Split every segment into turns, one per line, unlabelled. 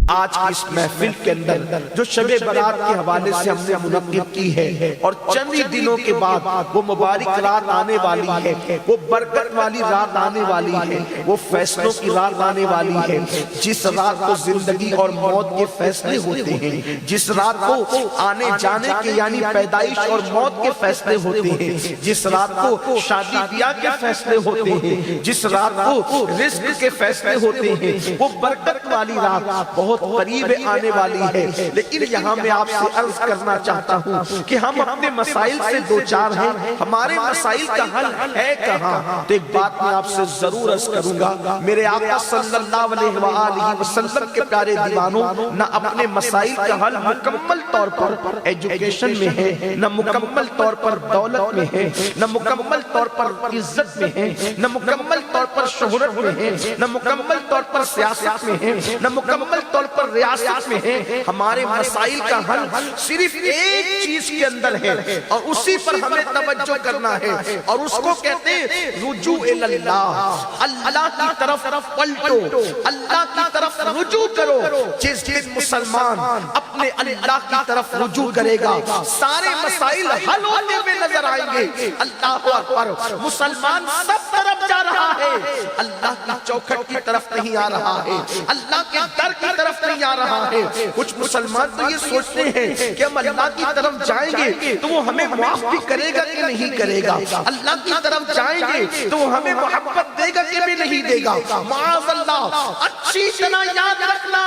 آج کی اس محفل کے اندر جو شب برات کے حوالے سے ہم نے منعقد کی ہے اور چند ہی دنوں کے بعد وہ مبارک رات آنے والی ہے، وہ برکت والی رات آنے والی ہے، وہ فیصلوں کی رات آنے والی ہے، جس رات کو زندگی اور موت کے فیصلے ہوتے ہیں، جس رات کو آنے جانے کے یعنی پیدائش اور موت کے فیصلے ہوتے ہیں، جس رات کو شادی بیاہ کے فیصلے ہوتے ہیں، جس رات کو رزق کے فیصلے ہوتے ہیں، وہ برکت والی رات بہت قریب آنے والی ہے۔ لیکن یہاں میں آپ سے عرض کرنا چاہتا ہوں کہ ہم اپنے مسائل سے دوچار ہیں، ہمارے مسائل کا حل ہے کہاں؟ تو ایک بات میں آپ سے ضرور عرض کروں گا، میرے آقا صلی اللہ علیہ وآلہ وسلم کے پیارے دیوانوں، نہ اپنے مسائل کا حل مکمل طور پر ایجوکیشن میں ہے، نہ مکمل طور پر دولت میں ہے، نہ مکمل طور پر عزت میں ہے، نہ مکمل طور پر شہرت میں ہے، نہ مکمل طور پر سیاست میں ہے، نہ مکمل طور پر ریاست میں ہے۔ ہمارے مسائل کا حل صرف ایک چیز کے اندر ہے اور اسی پر ہمیں توجہ کرنا ہے، اور اس کو کہتے ہیں رجوع اللہ۔ اللہ کی طرف پلٹو، اللہ کی طرف رجوع کرو۔ جس دن مسلمان اپنے اللہ کی طرف رجوع کرے گا، سارے مسائل حل ہوتے ہوئے نظر آئیں گے۔ اللہ اکبر، مسلمان سب طرف جا رہا ہے، اللہ کی چوکھٹ کی طرف نہیں آ رہا ہے، اللہ کے در کی طرف نہیں آ رہا ہے۔ کچھ مسلمان تو یہ سوچتے ہیں کہ ہم اللہ کی طرف جائیں گے تو وہ ہمیں معاف بھی کرے گا کہ نہیں کرے گا، اللہ کی طرف جائیں گے تو وہ ہمیں محبت دے گا کہ بھی نہیں دے گا۔ معاذ اللہ، اچھی طرح یاد رکھنا،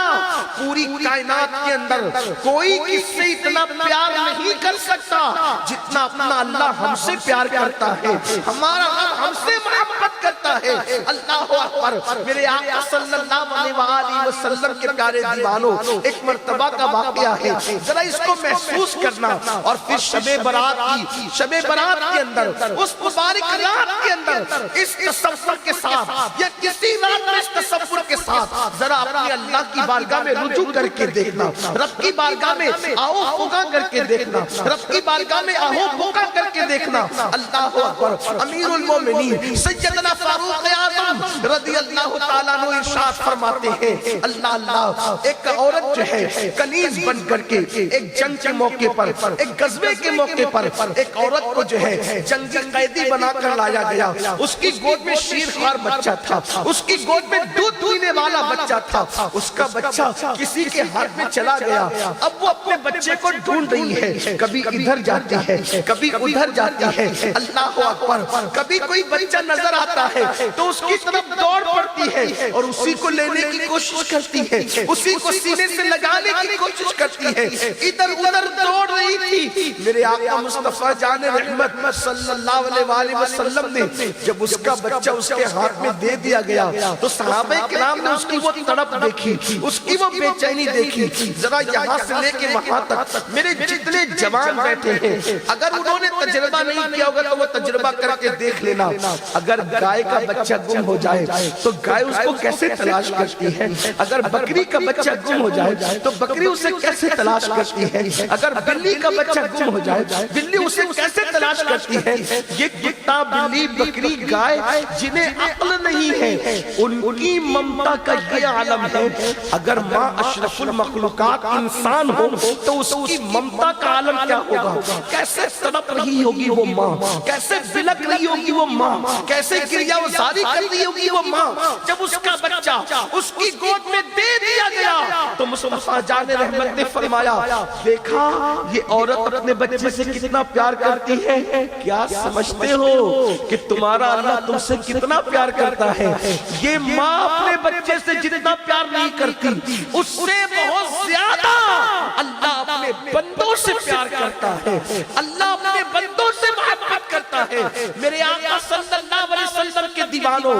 پوری کائنات کے اندر کوئی کس سے اتنا پیار نہیں کر سکتا جتنا اپنا اللہ ہم سے پیار کرتا ہے، ہمارا رب ہم سے محبت کرتا ہے۔ اللہ اکبر، میرے آقا صلی اللہ علیہ وآلہ وسلم کے پیارے دیوانوں، ایک مرتبہ کا واقعہ ہے، ذرا اس کو محسوس کرنا، اور پھر شب برات کے اندر، اس مبارک رات کے اندر، اس تصور کے ساتھ یا کسی رات میں اس تصور کے ساتھ ذرا اپنی اللہ کی بارگاہ میں رجوع کر کے دیکھنا، رب کی بارگاہ میں آہو بھوکا کر کے دیکھنا، رب کی بارگاہ میں آہو بھوکا کر کے دیکھنا۔ اللہ اکبر، امیر المومنین سیدنا فاروق اعظم رضی اللہ تعالیٰ عنہ ارشاد فرماتے ہیں، اللہ، ایک عورت جو ہے کنیز بن کر کے ایک جنگ کے موقع پر، ایک غزوے کے موقع پر ایک عورت کو جو ہے جنگی قیدی بنا کر لایا گیا۔ اس کی گود میں شیرخوار بچہ تھا، اس کی گود میں دودھ پینے والا بچہ تھا، اس کا بچہ کسی کے ہاتھ میں چلا گیا۔ اب وہ اپنے بچے کو ڈھونڈ رہی ہے، کبھی ادھر جاتی ہے، کبھی ادھر جاتی ہے۔ اللہ اکبر، کبھی کوئی بچہ نظر آتا ہے تو اس کی طرف دوڑ پڑتی ہے اور اسی کو لینے کی کوشش کرتی ہے، اسی کو سینے سے لگانے کی کوشش کرتی ہے۔ ادھر ادھر دوڑ رہی تھی، میرے آقا مصطفیٰ جان رحمت صلی اللہ علیہ وآلہ وسلم نے جب اس کا بچہ اس کے ہاتھ میں دے دیا گیا تو صحابہ کرام نے اس کی وہ تڑپ دیکھی، اس کی وہ بے چینی دیکھی۔ ذرا یہاں سے لے کے وہاں تک میرے جتنے جوان بیٹھے ہیں، اگر انہوں نے تجربہ نہیں کیا ہوگا تو وہ تجربہ کر کے دیکھ لینا، اگر گائے کا بچہ گم ہو جائے تو گائے اس کو کیسے تلاش کرتی ہے، اگر بکری کا بچہ گم ہو جائے تو بکری اسے کیسے تلاش کرتی ہے، اگر بلی کا بچہ گم ہو جائے بلی اسے کیسے تلاش کرتی ہے۔ یہ کتا، بلی، بکری، گائے جنہیں عقل نہیں ہے، ان کی ممتا کا یہ عالم ہے۔ اگر ماں اشرف المخلوقات انسان ہو تو اس کی ممتا کا عالم کیا ہوگا؟ کیسے تڑپ رہی ہوگی وہ ماں، کیسے بلک رہی ہوگی وہ ماں، کیسے گریہ وزاری کر رہی ہوگی وہ ماں جب اس کا بچہ اس کی گود میں دے دیا گیا۔ تو مصطفیٰ جان رحمت نے فرمایا، دیکھا یہ عورت اپنے بچے سے کتنا پیار کرتی ہے، کیا سمجھتے ہو کہ تمہارا اللہ تم سے کتنا پیار کرتا ہے؟ یہ ماں اپنے بچے سے جتنا پیار نہیں کرتی، اس سے بہت زیادہ اللہ اپنے بندوں سے پیار کرتا ہے، اللہ اپنے بندوں سے محبت کرتا ہے۔ میرے آقا صلی اللہ علیہ وسلم کے دیوانوں،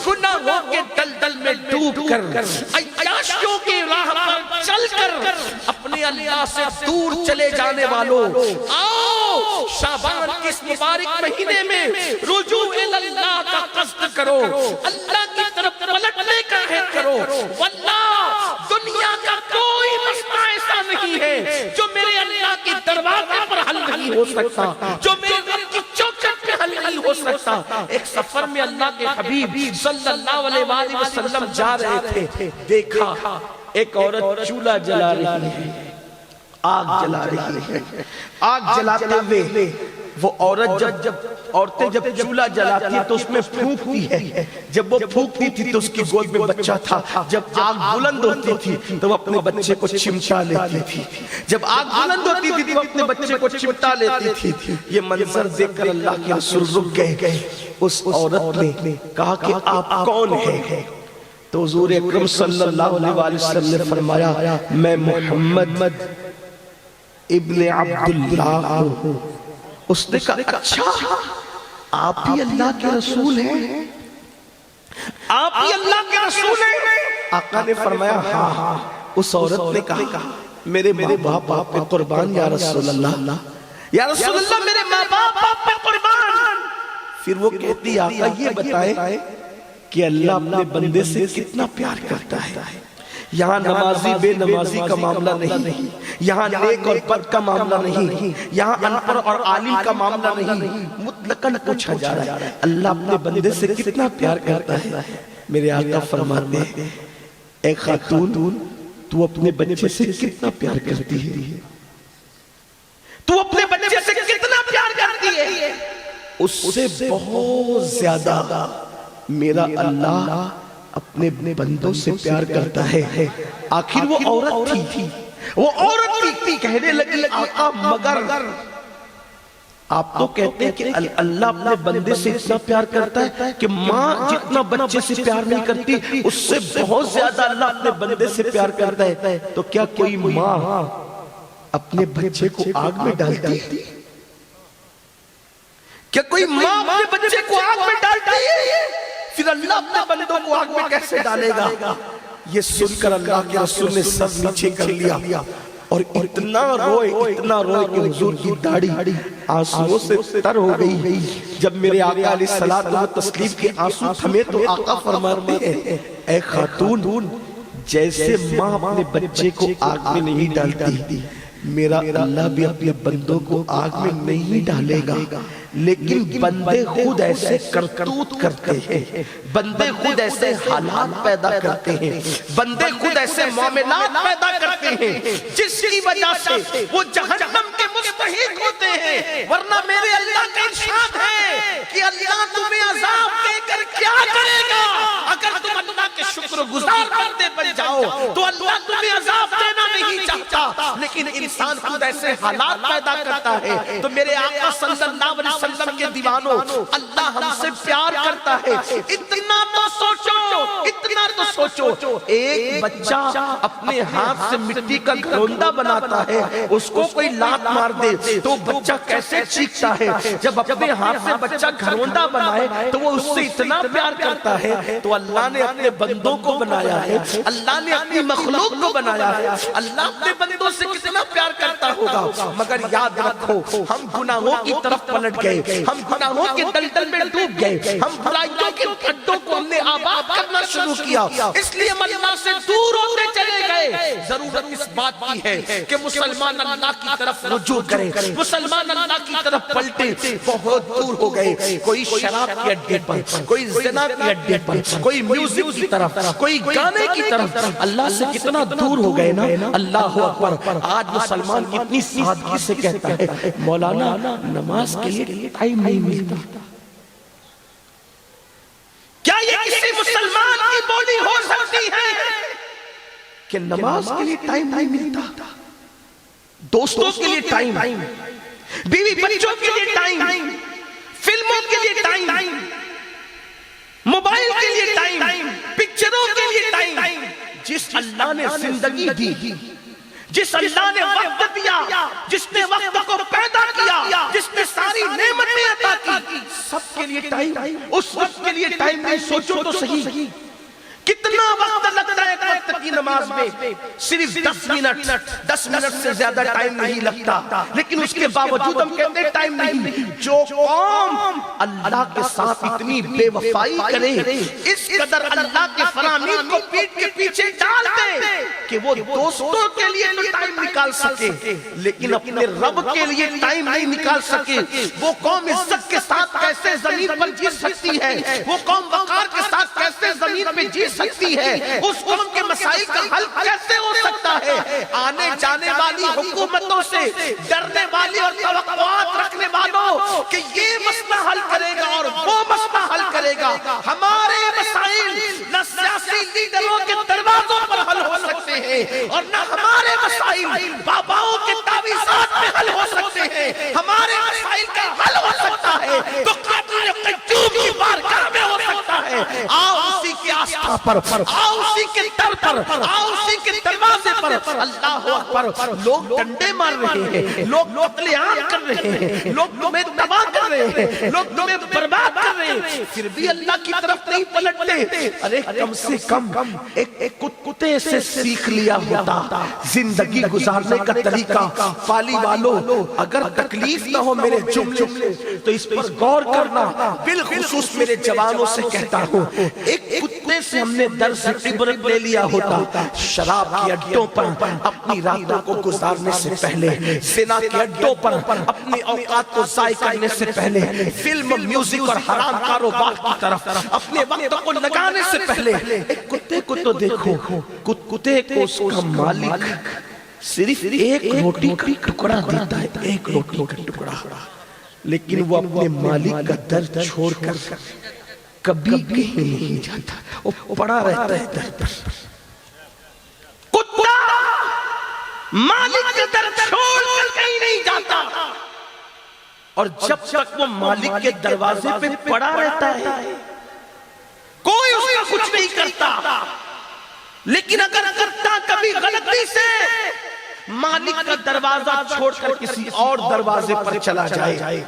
گناہوں کے دلدل میں ڈوب کر، عیاشیوں کی راہ پر چل کر اپنے اللہ سے دور چلے جانے والوں، آؤ شعبان کے اس مبارک مہینے میں رجوع اللہ کا قصد کرو، اللہ کی طرف پلٹنے کا عہد کرو۔ واللہ دنیا کا کوئی مسئلہ ایسا نہیں ہے جو میرے اللہ کے دروازے پر حل نہیں ہو سکتا، جو میرے رب کی چوکھٹ پہ حل نہیں ہو سکتا. ایک سفر میں اللہ کے حبیب صلی اللہ علیہ وآلہ وسلم جا رہے تھے, دیکھا ایک عورت چولہا جلا رہی ہے, آگ جلا رہی ہے. آگ جلاتے ہوئے وہ عورت عورتیں جب چولہا جلاتی ہیں تو اس میں پھونکتی ہے. جب وہ پھونکتی تھی تو اس کی گود میں بچہ تھا. جب آگ بلند ہوتی تھی تو وہ اپنے بچے کو چمٹا لیتی تھی. جب آگ بلند ہوتی تھی تو وہ اپنے بچے کو چمٹا لیتی تھی. یہ منظر دیکھ کر اللہ کے رسول رک گئے. اس عورت نے کہا کہ آپ کون ہیں؟ تو حضور اکرم صلی اللہ علیہ وآلہ وسلم نے فرمایا میں محمد ابن عبداللہ ہوں. اس نے کہا اچھا آپ ہی اللہ کے رسول ہیں؟ آپ ہی اللہ کے رسول ہیں؟ آقا نے فرمایا ہاں. اس عورت نے کہا میرے ماں باپ آپ پہ قربان یا رسول اللہ, یا رسول اللہ میرے ماں باپ آپ پہ قربان. پھر وہ کہتی آقا یہ بتائیں کہ اللہ اپنے بندے سے کتنا پیار کرتا ہے. یہاں نمازی بے نمازی کا معاملہ نہیں, یہاں نیک اور بد کا معاملہ نہیں, یہاں ان پڑھ اور عالم کا معاملہ نہیں. مطلقاً پوچھا جا رہا ہے اللہ اپنے بندے سے کتنا پیار کرتا ہے. میرے آقا فرماتے ہیں اے خاتون تو اپنے بچے سے کتنا پیار کرتی ہے؟ تو اپنے بچے سے کتنا پیار کرتی ہے؟ اس سے بہت زیادہ میرا اللہ اپنے بندوں سے پیار کرتا ہے. آخر وہ عورت تھی, وہ عورت تھی, کہنے لگی آقا مگر آپ تو کہتے ہیں کہ اللہ اپنے بندے سے اتنا پیار کرتا ہے کہ ماں جتنا بچے سے پیار نہیں کرتی اس سے بہت زیادہ اللہ اپنے بندے سے پیار کرتا ہے. تو کیا کوئی ماں اپنے بچے کو آگ میں ڈالتی ہے؟ کیا کوئی ماں اپنے بچے کو آگ میں ڈالتی ہے؟ پھر اللہ اپنے بندوں کو آگ میں کیسے ڈالے گا؟ یہ سن کر اللہ کے رسول نے سب نیچے کر لیا اور اتنا روئے کہ حضور کی داڑھی آنسوؤں سے تر ہو گئی. جب میرے آقا علیہ الصلوۃ والتسلیم کے آنسو تھمے تو آقا فرماتے ہیں اے خاتون جیسے ماں اپنے بچے کو آگ میں نہیں ڈالتی میرا اللہ بھی اپنے بندوں کو آگ میں نہیں ڈالے گا. لیکن بندے خود ایسے کرتوت کرتے ہیں, بندے خود ایسے حالات پیدا کرتے ہیں, بندے خود ایسے معاملات پیدا کرتے ہیں جس کی وجہ سے وہ جہنم کے مستحق ہوتے ہیں. ورنہ میرے اللہ کا ارشاد ہے کہ اللہ تمہیں عذاب دے کر کیا کرے گا؟ اگر تم اللہ کے شکر گزار بندے بن جاؤ تو اللہ تمہیں عذاب دینا نہیں چاہتا, لیکن انسان خود ایسے حالات پیدا کرتا ہے. تو میرے آقا صلی اللہ علیہ وسلم کے دیوانوں اللہ ہم سے پیار کرتا ہے. اتنا تو سوچو ایک بچہ اپنے ہاتھ سے مٹی کا گھروندا بناتا ہے, اس کو کوئی لات مار دے تو بچہ کیسے چیختا ہے. جب اپنے ہاتھ سے بچہ گھروندا بنائے تو وہ اس سے اتنا پیار کرتا ہے. تو اللہ نے اپنے بندوں کو بنایا ہے, اللہ نے اپنی مخلوق کو بنایا ہے, اللہ اپنے بندوں سے کتنا پیار کرتا ہوگا. مگر یاد رکھو ہم گناہوں کی طرف پلٹ گئے, ہم گناہوں کے دلدل میں ڈوب گئے, ہم برائیوں کے گڈھوں کو ہم نے آباد کرنا شروع کیا, اس لیے ہم اللہ سے دور ہوتے چلے گئے. ضرورت اس بات کی ہے کہ مسلمان اللہ کی طرف رجوع کریں, مسلمان اللہ کی طرف پلٹیں. بہت دور ہو گئے, کوئی شراب کے اڈے پر, کوئی زنا کے اڈے پر, کوئی میوزک کی طرف, کوئی گانے کی طرف. اللہ سے کتنا دور ہو گئے نا. اللہ اکبر. آج مسلمان کتنی سادگی سے کہتا ہے مولانا نماز کے لیے ٹائم نہیں ملتا. کیا یہ کسی مسلمان کی بولی ہو سکتی ہے کہ نماز کے لیے ٹائم نہیں ملتا, دوستوں کے لیے ٹائم, بیوی بچوں کے لیے ٹائم, فلموں کے لیے ٹائم, موبائل کے لیے ٹائم, پکچروں کے لیے ٹائم. جس اللہ نے زندگی دی, جس اللہ نے وقت دیا, جس نے وقت کو پیدا کیا, جس نے ساری نعمتیں عطا کی, سب کے لیے ٹائم. اس وقت کے لیے ٹائم نہیں. سوچو تو صحیح کتنا وقت لگتا ہے وقت کی نماز میں. صرف 10 منٹ سے زیادہ ٹائم نہیں لگتا, لیکن اس کے باوجود ہم کہتے ہیں ٹائم نہیں. جو قوم اللہ کے ساتھ اتنی بے وفائی کرے, اس قدر اللہ کے فرامین کو پیٹ کے پیچھے ڈال دے, کہ وہ دوستوں کے لیے تو ٹائم نکال سکے لیکن اپنے رب کے لیے ٹائم نہیں نکال سکے. وہ قوم عزت کے ساتھ کیسے زمین پر جی سکتی ہے؟ وہ قوم وقار کے ساتھ کیسے زمین پہ جی سکتی ہے؟ اس قوم کے مسائل کا حل کیسے ہو سکتا ہے؟ آنے جانے والی حکومتوں سے ڈرنے والی اور توقعات رکھنے والوں کہ یہ مسئلہ حل کرے گا اور وہ مسئلہ حل کرے گا. ہمارے مسائل نہ سیاسی لیڈروں کے دروازوں پر حل ہو سکتے ہیں اور نہ ہمارے مسائل باباؤں کے تعویذات میں حل ہو سکتے ہیں. ہمارے مسائل کا حل ہو سکتا ہے تو قادر قیوم کی بارگاہ میں ہو سکتا ہے. آؤ اسی کے آستھا پر، آؤ اسی کے در پر، آؤ اسی کے دروازے پر. اللہ اکبر. لوگ ڈنڈے مار رہے ہیں، لوگ قتل عام کر رہے ہیں، لوگ تمہیں تباہ کر رہے ہیں، لوگ تمہیں برباد کر رہے ہیں، پھر بھی اللہ کی طرف نہیں پلٹتے. ارے کم سے کم ایک کتے سے سیکھ لیا ہوتا زندگی گزارنے کا طریقہ. پالی والوں اگر تکلیف نہ ہو میرے جملے سے تو اس پر غور کرنا. بالخصوص میرے جوانوں سے کہتا ہوں، ایک کتے سے ہم نے درس عبرت لے لیا ہوتا. شراب کی اڈوں پر اپنی راتوں کو گزارنے سے پہلے، زنا کے اڈوں پر اپنی اوقات کو ضائع کرنے سے پہلے، فلم، میوزک اور حرام کاروبار کی طرف اپنے وقت کو لگانے سے پہلے ایک کتے کو تو دیکھو. کتے کو اس کا مالک صرف ایک روٹی کا ٹکڑا دیتا ہے، ایک روٹی کا ٹکڑا، لیکن وہ اپنے مالک کا درد چھوڑ کر کبھی کہیں نہیں جاتا. وہ پڑا رہتا ہے درد پر. کتا مالک کا درد چھوڑ کر کہیں نہیں جاتا اور جب تک وہ مالک کے دروازے پہ پڑا رہتا ہے کوئی اس کا کچھ نہیں کرتا. لیکن اگر کرتا کبھی غلطی سے مالک کا دروازہ چھوڑ کر کسی اور دروازے پر چلا جائے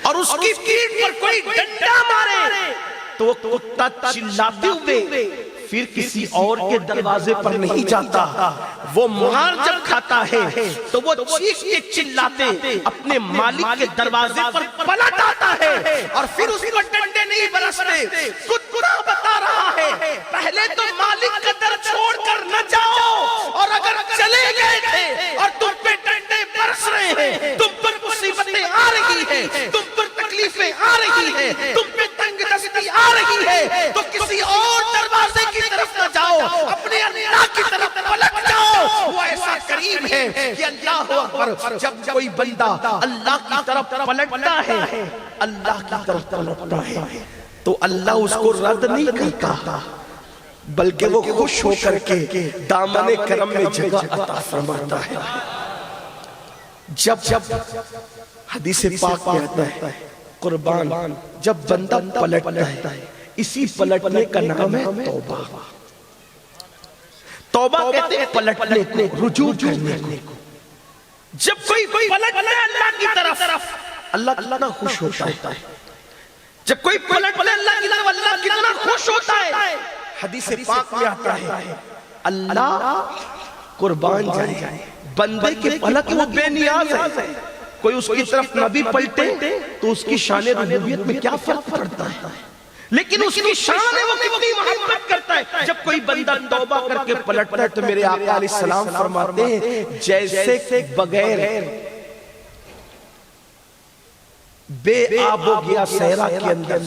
اور اس کی پیٹھ پر کوئی ڈنڈا مارے تو وہ کتا چلاتے ہوئے پھر کسی اور کے دروازے پر نہیں جاتا. وہ مہار جب کھاتا ہے تو وہ چیخ کے چلاتے اپنے مالک کے دروازے پر پلٹ آتا ہے اور پھر اس کو ڈنڈے نہیں برستے. کتا بتا رہا ہے پہلے تو مالک کا در چھوڑ کر نہ جاؤ، اور اگر چلے گئے تھے اور تم پہ ڈنڈے برس رہے ہیں، تم پر مصیبتیں آ رہی ہیں، تم پر تکلیفیں آ رہی ہیں، تم پہ تنگ دستی آ رہی ہے، تو کسی اور دروازے کی طرف نہ جاؤ، اپنے اللہ کی طرف پلٹ جاؤ. وہ ایسا کریم ہے کہ اللہ اکبر جب کوئی بندہ اللہ کی طرف پلٹتا ہے، اللہ کی طرف پلٹتا ہے تو اللہ اس کو رد نہیں کرتا بلکہ وہ خوش ہو کر کے دامن کرم میں جگہ عطا فرماتا ہے. جب حدیث پاک میں آتا ہے قربان جب بندہ پلٹتا ہے، اسی پلٹنے کا نام ہے توبہ. توبہ کہتے ہیں پلٹنے کو، رجوع کرنے کو. جب کوئی پلٹتا ہے اللہ کی طرف اللہ کتنا خوش ہوتا ہے. جب کوئی پلٹتا ہے اللہ کی طرف اللہ کتنا خوش ہوتا ہے. حدیث پاک میں آتا ہے اللہ قربان جائے بندے کے پلک وہ بے نیاز ہے. کوئی اس کی طرف نہ بھی پلٹے تو اس کی شان ربوبیت میں کیا فرق پڑتا ہے، لیکن اس کی شان ہے وہ کتنی محبت کرتا ہے. جب کوئی بندہ توبہ کر کے پلٹتا ہے تو میرے آقا علیہ السلام فرماتے ہیں جیسے بغیر بے آب ہو گیا صحرا کے اندر،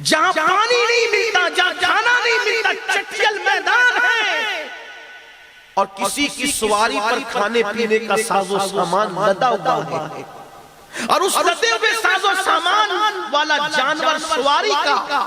جہاں پانی نہیں ملتا، جہاں کھانا نہیں ملتا، چٹیل میدان ہے اور کسی کی سواری پر کھانے پینے کا ساز و سامان لدا ہوا ہے اور اس لدے ہوئے ساز و سامان والا جانور سواری کا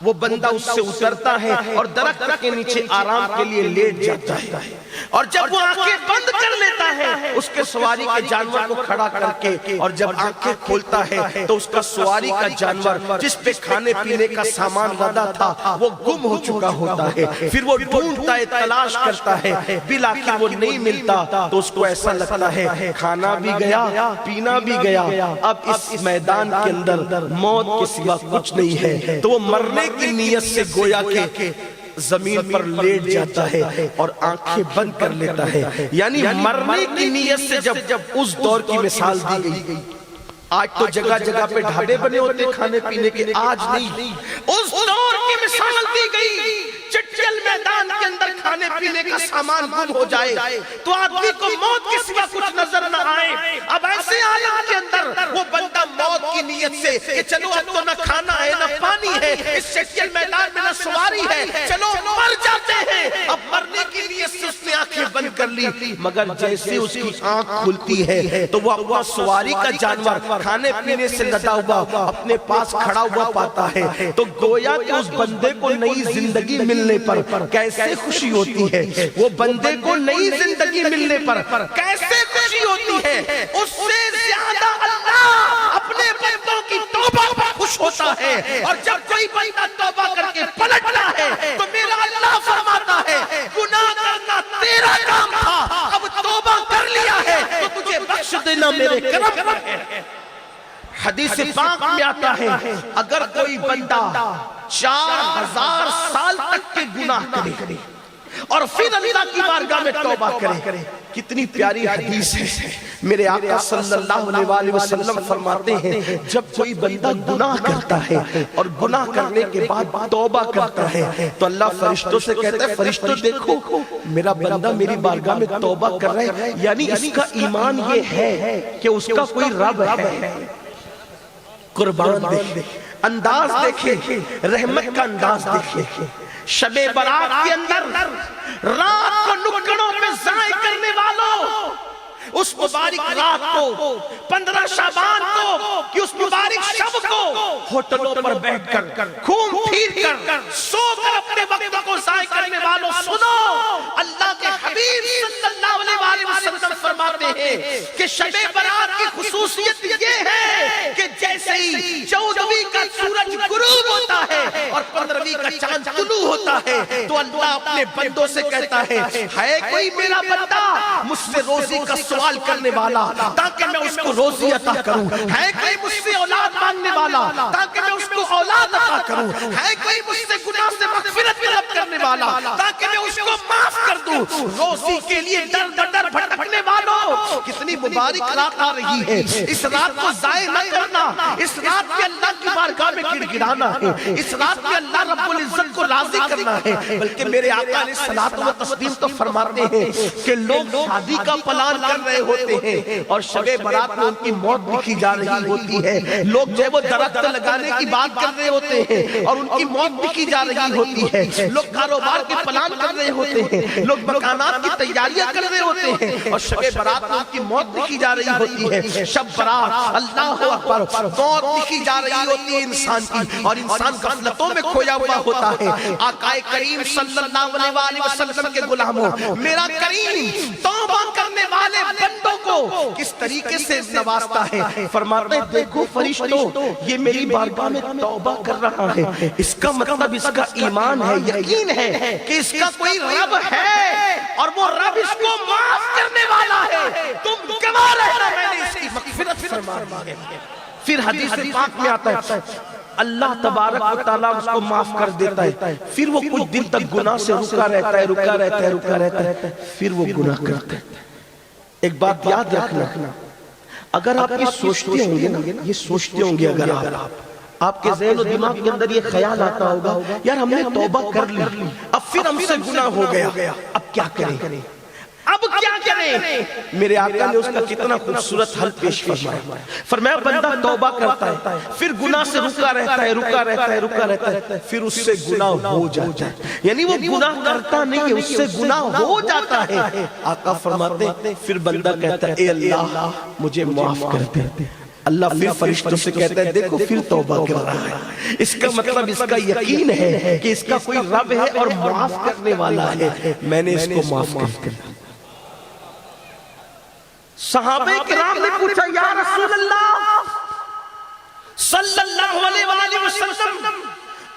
وہ بندہ اس سے اترتا ہے اور درخت کے نیچے آرام کے لیے لیٹ جاتا ہے اور جب وہ آنکھیں بند کر لیتا ہے اس کے سواری کے جانور کو کھڑا کر کے، اور جب آنکھیں کھولتا ہے تو اس کا سواری کا جانور جس پہ کھانے پینے کا سامان لدا تھا وہ گم ہو چکا ہوتا ہے. پھر وہ ڈھونڈتا ہے، تلاش کرتا ہے، بالآخر وہ نہیں ملتا تو اس کو ایسا لگتا ہے کھانا بھی گیا، پینا بھی گیا، اب اس میدان کے اندر موت کے سوا کچھ نہیں ہے. تو وہ مرنے کی نیت سے گویا کہ زمین پر لیٹ جاتا ہے اور آنکھیں بند کر لیتا ہے. یعنی مرنے کی نیت سے جب اس دور کی مثال دی گئی. آج تو جگہ جگہ پہ ڈھابے بنے ہوتے کھانے پینے کے، آج نہیں. اس دور کی مثال دی گئی، چٹیل میدان کے اندر پینے کا سامان گم ہو جائے تو آدمی کو موت کے سوا کچھ نظر نہ آئے. اب ایسے عالم کے اندر وہ بندہ موت کی نیت سے کہ چلو اب تو نہ کھانا ہے نہ پانی ہے, اس شکل میدان میں نہ سواری ہے, چلو مر جاتے ہیں. اب مرنے کی نیت سے اس نے آنکھیں بند کر لی, مگر جیسے اس کی آنکھ کھلتی ہے تو وہ اپنا سواری کا جانور کھانے پینے سے لدا ہوا اپنے پاس کھڑا ہوا پاتا ہے. تو گویا کہ اس بندے کو نئی زندگی ملنے پر کیسے خوشی ہوتی ہے, وہ بندے کو نئی زندگی ملنے پر کیسے خوشی ہوتی ہے, اس سے زیادہ اللہ اپنے بندوں کی توبہ پر خوش ہوتا ہے. اور جب کوئی بندہ توبہ کر کے پلٹتا ہے تو میرا اللہ فرماتا ہے گناہ کرنا تیرا کام تھا, اب توبہ کر لیا ہے تو تجھے بخش دینا میرے کرم پر ہے. حدیث پاک میں آتا ہے اگر کوئی بندہ 4000 سال تک کے گناہ کرے اور پھر اللہ کی بارگاہ میں توبہ کرے, کتنی پیاری حدیث ہے. میرے آقا صلی اللہ علیہ وآلہ وسلم فرماتے ہیں جب کوئی بندہ گناہ کرتا ہے اور گناہ کرنے کے بعد توبہ کرتا ہے تو اللہ فرشتوں سے کہتا ہے فرشتوں دیکھو میرا بندہ میری بارگاہ میں توبہ کر رہا ہے, یعنی اس کا ایمان یہ ہے کہ اس کا کوئی رب ہے. قربان دے, انداز دیکھیں, رحمت کا انداز دیکھیں. شب برات کے اندر رات کو نکڑوں میں ضائع کرنے والوں, اس مبارک رات کو 15 شعبان کو کہ اس مبارک شب کو ہوٹلوں پر بیٹھ کر گھوم پھر کر سو کر اپنے وقت کو ضائع کرنے والوں سنو, اللہ کے حبیب صلی اللہ علیہ وسلم فرماتے ہیں کہ شب برات کی خصوصیت یہ ہے کہ جیسے ہی 14ویں کا سورج غروب ہوتا ہے اور 15ویں کا چاند طلوع ہوتا ہے تو اللہ اپنے بندوں سے کہتا ہے کوئی میرا بندہ مجھ سے روزی کا سوال کرنے والا تاکہ میں اس کو روزی عطا کروں, ہے کوئی مجھ سے اولاد مانگنے والا تاکہ میں اس کو اولاد عطا کروں, ہے کوئی مجھ سے گناہ سے مغفرت طلب کرنے والا تاکہ میں اس کو معاف کر دوں, روزی کے لیے در در بھٹکنے والوں. کتنی مبارک رات آ رہی ہے, اس رات کو ضائع نہ کرنا, اس رات میں اللہ کی بارگاہ میں گڑ گڑانا ہے, اس رات میں اللہ رب العزت کو راضی کرنا ہے. بلکہ میرے آقا علیہ الصلوۃ والتسلیم تو فرماتے ہیں کہ لوگ شادی کا پلان کر رہے ہوتے ہیں اور شب برات میں ان کی موت لکھی جا رہی ہوتی ہے. لوگ جو وہ درخت لگانے کی بات کر رہے ہوتے ہیں اور ان کی موت لکھی جا رہی ہوتی ہے. لوگ کاروبار کے پلان کر رہے ہوتے ہیں, لوگ مکانات کی تیاریاں کر رہے ہوتے ہیں اور شب برات میں ان کی موت لکھی جا رہی ہوتی ہے. شب برات اللہ اکبر موت لکھی جا رہی ہوتی ہے انسان کی, اور انسان غفلتوں میں کھویا ہوا ہوتا ہے. آقا کریم صلی اللہ علیہ وآلہ وسلم کے غلاموں, میرا کریم توبہ کرنے والے بندوں کو کس طریقے سے نوازتا ہے. فرماتے ہیں دیکھو فرشتوں یہ میری بارگاہ میں توبہ کر رہا ہے, اس کا مطلب اس کا ایمان ہے, یقین ہے کہ اس کا کوئی رب ہے اور وہ رب اس کو معاف کرنے والا ہے. تم گواہ رہنا میں نے اس کی مغفرت فرما دی. پھر حدیث پاک میں آتا ہے اللہ تبارک و تعالیٰ اس کو معاف کر دیتا ہے, پھر وہ کچھ دن تک گناہ سے رکا رہتا ہے, پھر وہ گناہ کرتا ہے. ایک بات یاد رکھنا, اگر آپ یہ سوچتے ہوں گے نا, یہ سوچتے ہوں گے اگر آپ کے ذہن و دماغ کے اندر یہ خیال آتا ہوگا یار ہم نے توبہ کر لی, اب پھر ہم سے گناہ ہو گیا, اب کیا کریں, اب کیا کریں. میرے آقا نے اس کا کتنا خوبصورت حل پیش فرمایا. فرمایا بندہ توبہ کرتا ہے, پھر گناہ سے رکا رہتا ہے, پھر اس سے گناہ ہو جاتا ہے, یعنی وہ گناہ کرتا نہیں ہے, اس سے گناہ ہو جاتا ہے. آقا فرماتے ہیں پھر بندہ کہتا ہے اے اللہ مجھے معاف کر دے. اللہ پھر فرشتوں سے کہتا ہے دیکھو پھر توبہ کر رہا ہے, اس کا مطلب اس کا یقین ہے کہ اس کا کوئی رب ہے اور معاف کرنے والا ہے, میں نے اس کو معاف کر دیا. صحابہ کرام نے پوچھا یا رسول اللہ صلی اللہ علیہ وآلہ وسلم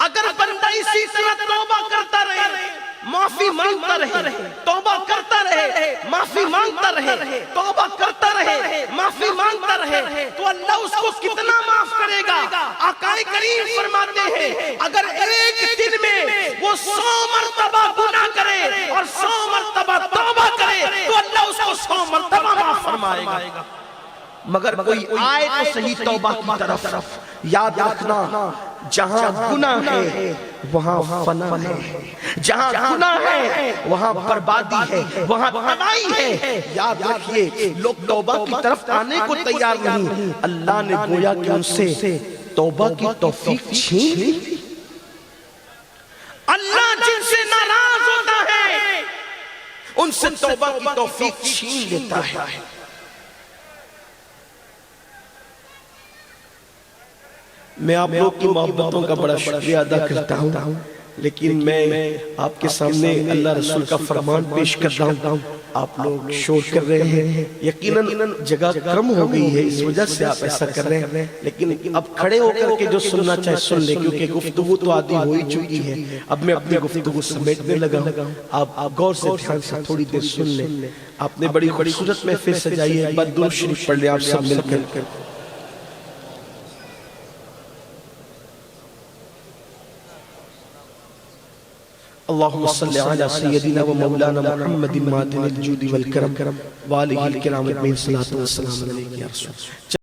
اگر بندہ اسی طرح توبہ کرتا رہے, معافی مانگتا رہے, توبہ کرتا رہے, معافی مانگتا رہے, توبہ کرتا رہے, معافی مانگتا رہے, تو اللہ اس کو کتنا معاف کرے گا. آقا کریم فرماتے ہیں اگر ایک دن میں وہ 100 مرتبہ گناہ کرے اور 100 مرتبہ توبہ کرے تو اللہ اس کو 100 مرتبہ معاف فرمائے گا. مگر کوئی آئے تو صحیح توبہ کی طرف. یاد رکھنا جہاں گناہ ہے وہاں فنا ہے، جہاں گناہ ہے وہاں بربادی ہے، وہاں تباہی ہے۔ یاد رکھیے لوگ توبہ کی طرف آنے کو تیار نہیں، اللہ نے گویا کہ ان سے توبہ کی توفیق چھین لی۔ اللہ جن سے ناراض ہوتا ہے ان سے توبہ کی توفیق چھین لیتا ہے۔ میں آپ لوگ کی محبتوں کا بڑا شکریہ ادا کرتا ہوں، لیکن میں آپ کے سامنے اللہ رسول کا فرمان پیش کر رہا ہوں۔ آپ لوگ شور کر رہے ہیں، یقیناً جگہ کم ہو گئی ہے، اس وجہ سے آپ ایسا کر رہے ہیں، لیکن اب کھڑے ہو کر کے جو سننا چاہے سن لیں، کیونکہ گفتگو تو آدھی ہو ہی چکی ہے۔ اب میں اپنی گفتگو سمیٹنے لگا ہوں، آپ غور سے دھیان سے تھوڑی دیر سن لیں۔ آپ نے بڑی خوبصورت محفل سجائی ہے، بس درود شریف پڑھ لیں آپ سب مل کر۔ اللہم صلی علی سیدنا و مولانا محمد ماتن الجود والکرم وآلہ الکرام اجمعین۔ صلاۃ و سلام علیک یا رسول۔